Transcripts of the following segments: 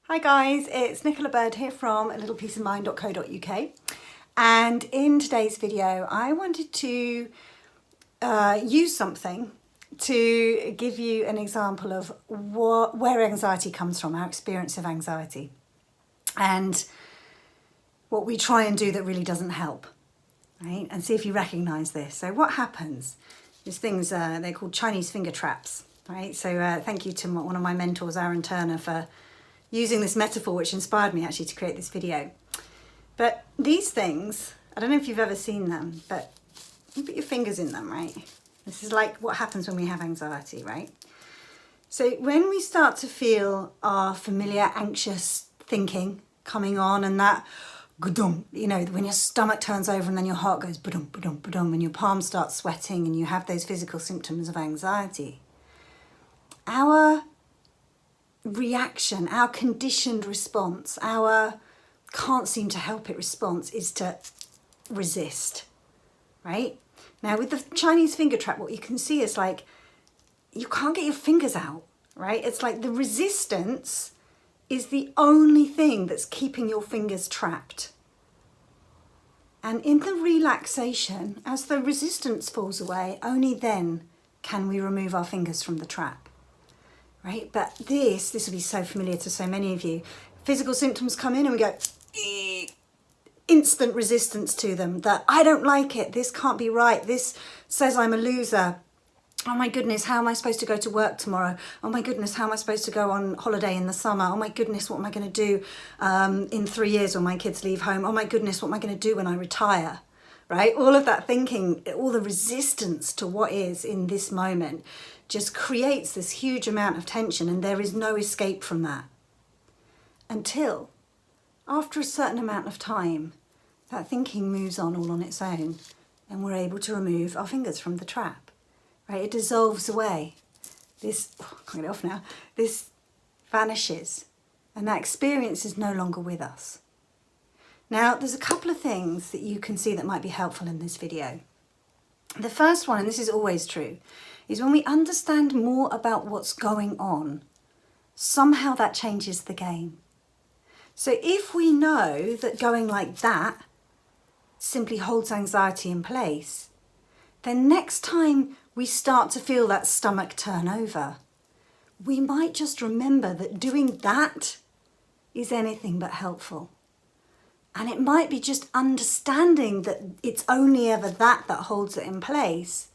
Hi guys, it's Nicola Bird here from littlepeaceofmind.co.uk, and in today's video I wanted to use something to give you an example of where anxiety comes from, our experience of anxiety, and what we try and do that really doesn't help, right? And see if you recognise this. So what happens? These things, they're called Chinese finger traps, right? So thank you to one of my mentors, Aaron Turner, for using this metaphor, which inspired me actually to create this video. But these things, I don't know if you've ever seen them, but you put your fingers in them, right? This is like what happens when we have anxiety, right? So when we start to feel our familiar anxious thinking coming on, and that gudum, you know, when your stomach turns over and then your heart goes budum, budum, budum, and your palms start sweating and you have those physical symptoms of anxiety, our reaction, our conditioned response, our can't seem to help it response is to resist, right? Now with the Chinese finger trap, what you can see is like, you can't get your fingers out, right? It's like the resistance is the only thing that's keeping your fingers trapped. And in the relaxation, as the resistance falls away, only then can we remove our fingers from the trap. Right, but this will be so familiar to so many of you. Physical symptoms come in and we go, instant resistance to them, that I don't like it, this can't be right, this says I'm a loser. Oh my goodness, how am I supposed to go to work tomorrow? Oh my goodness, how am I supposed to go on holiday in the summer? Oh my goodness, what am I going to do in 3 years when my kids leave home? Oh my goodness, what am I going to do when I retire? Right? All of that thinking, all the resistance to what is in this moment just creates this huge amount of tension, and there is no escape from that. Until, after a certain amount of time, that thinking moves on all on its own and we're able to remove our fingers from the trap. Right? It dissolves away. This, I can't get it off now, this vanishes and that experience is no longer with us. Now, there's a couple of things that you can see that might be helpful in this video. The first one, and this is always true, is when we understand more about what's going on, somehow that changes the game. So if we know that going like that simply holds anxiety in place, then next time we start to feel that stomach turn over, we might just remember that doing that is anything but helpful. And it might be just understanding that it's only ever that holds it in place,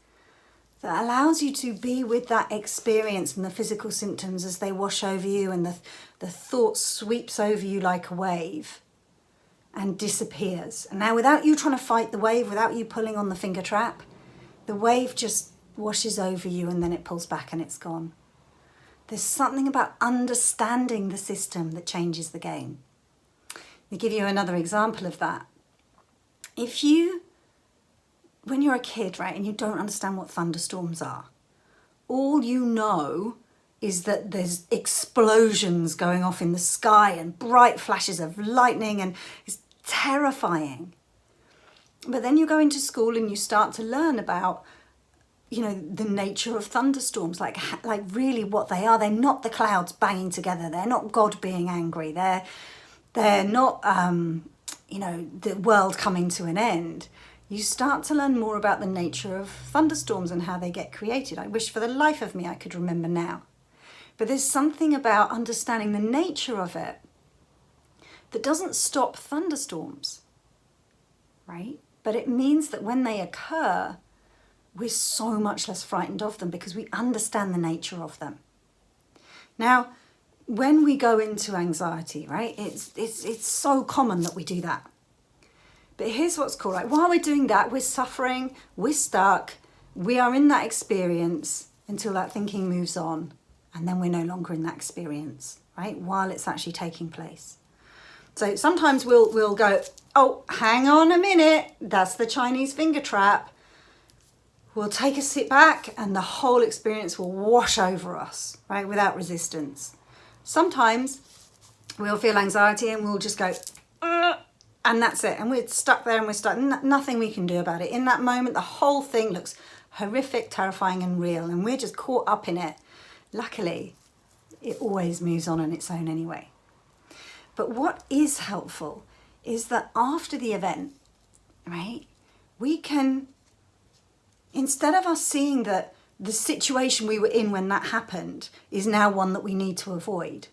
that allows you to be with that experience and the physical symptoms as they wash over you, and the thought sweeps over you like a wave and disappears. And now, without you trying to fight the wave, without you pulling on the finger trap, the wave just washes over you and then it pulls back and it's gone. There's something about understanding the system that changes the game. Let me give you another example of that. When you're a kid, right, and you don't understand what thunderstorms are, all you know is that there's explosions going off in the sky and bright flashes of lightning, and it's terrifying. But then you go into school and you start to learn about, you know, the nature of thunderstorms, like really what they are. They're not the clouds banging together. They're not God being angry. They're not, the world coming to an end. You start to learn more about the nature of thunderstorms and how they get created. I wish for the life of me I could remember now. But there's something about understanding the nature of it that doesn't stop thunderstorms, right? But it means that when they occur, we're so much less frightened of them because we understand the nature of them. Now, when we go into anxiety, right, it's so common that we do that. But here's what's cool, right? While we're doing that, we're suffering, we're stuck, we are in that experience until that thinking moves on, and then we're no longer in that experience, right, while it's actually taking place. So sometimes we'll go, oh, hang on a minute, that's the Chinese finger trap. We'll take a sit back and the whole experience will wash over us, right, without resistance. Sometimes we'll feel anxiety and we'll just go, and that's it. And we're stuck there and we're stuck. Nothing we can do about it. In that moment, the whole thing looks horrific, terrifying and real. And we're just caught up in it. Luckily, it always moves on its own anyway. But what is helpful is that after the event, right, we can, instead of us seeing that the situation we were in when that happened is now one that we need to avoid,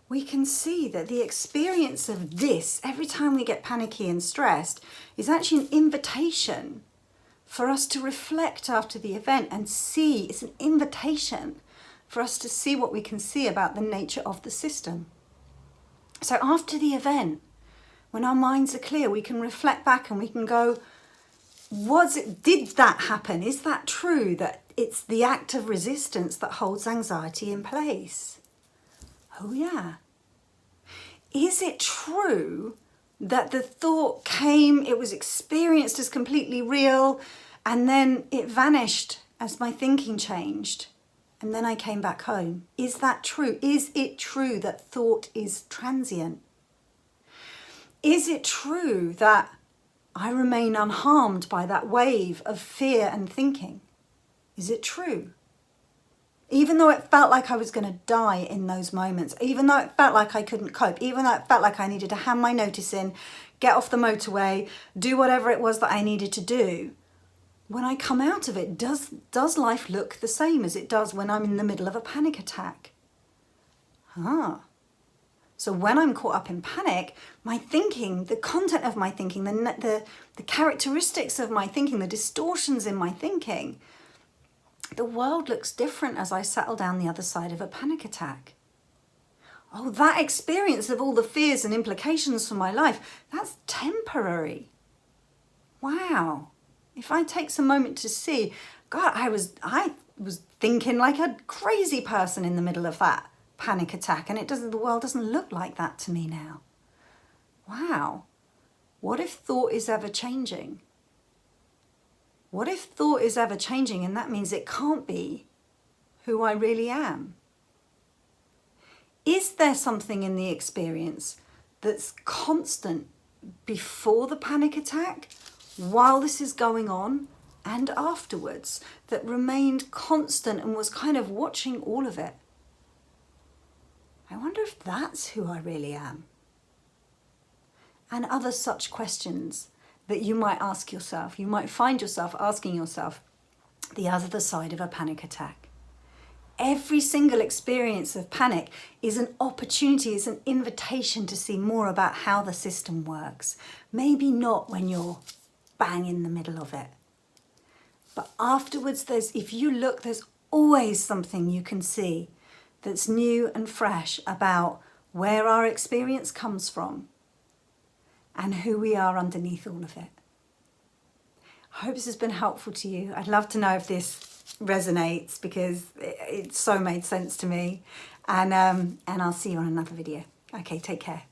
we can see that the experience of this, every time we get panicky and stressed, is actually an invitation for us to reflect after the event and see. It's an invitation for us to see what we can see about the nature of the system. So after the event, when our minds are clear, we can reflect back and we can go, did that happen? Is that true that it's the act of resistance that holds anxiety in place? Oh yeah. Is it true that the thought came, it was experienced as completely real, and then it vanished as my thinking changed, and then I came back home? Is that true? Is it true that thought is transient? Is it true that I remain unharmed by that wave of fear and thinking? Is it true? Even though it felt like I was going to die in those moments, even though it felt like I couldn't cope, even though it felt like I needed to hand my notice in, get off the motorway, do whatever it was that I needed to do, when I come out of it, does life look the same as it does when I'm in the middle of a panic attack? So when I'm caught up in panic, my thinking, the content of my thinking, the characteristics of my thinking, the distortions in my thinking, the world looks different as I settle down the other side of a panic attack. Oh, that experience of all the fears and implications for my life, that's temporary. Wow. If I take some moment to see, God, I was thinking like a crazy person in the middle of that panic attack, and the world doesn't look like that to me now. Wow. What if thought is ever changing? What if thought is ever changing, and that means it can't be who I really am? Is there something in the experience that's constant before the panic attack, while this is going on, and afterwards, that remained constant and was kind of watching all of it? I wonder if that's who I really am. And other such questions that you might ask yourself. You might find yourself asking yourself the other side of a panic attack. Every single experience of panic is an opportunity, is an invitation to see more about how the system works. Maybe not when you're bang in the middle of it. But afterwards, if you look, there's always something you can see that's new and fresh about where our experience comes from and who we are underneath all of it. I hope this has been helpful to you. I'd love to know if this resonates, because it so made sense to me. And I'll see you on another video. Okay, take care.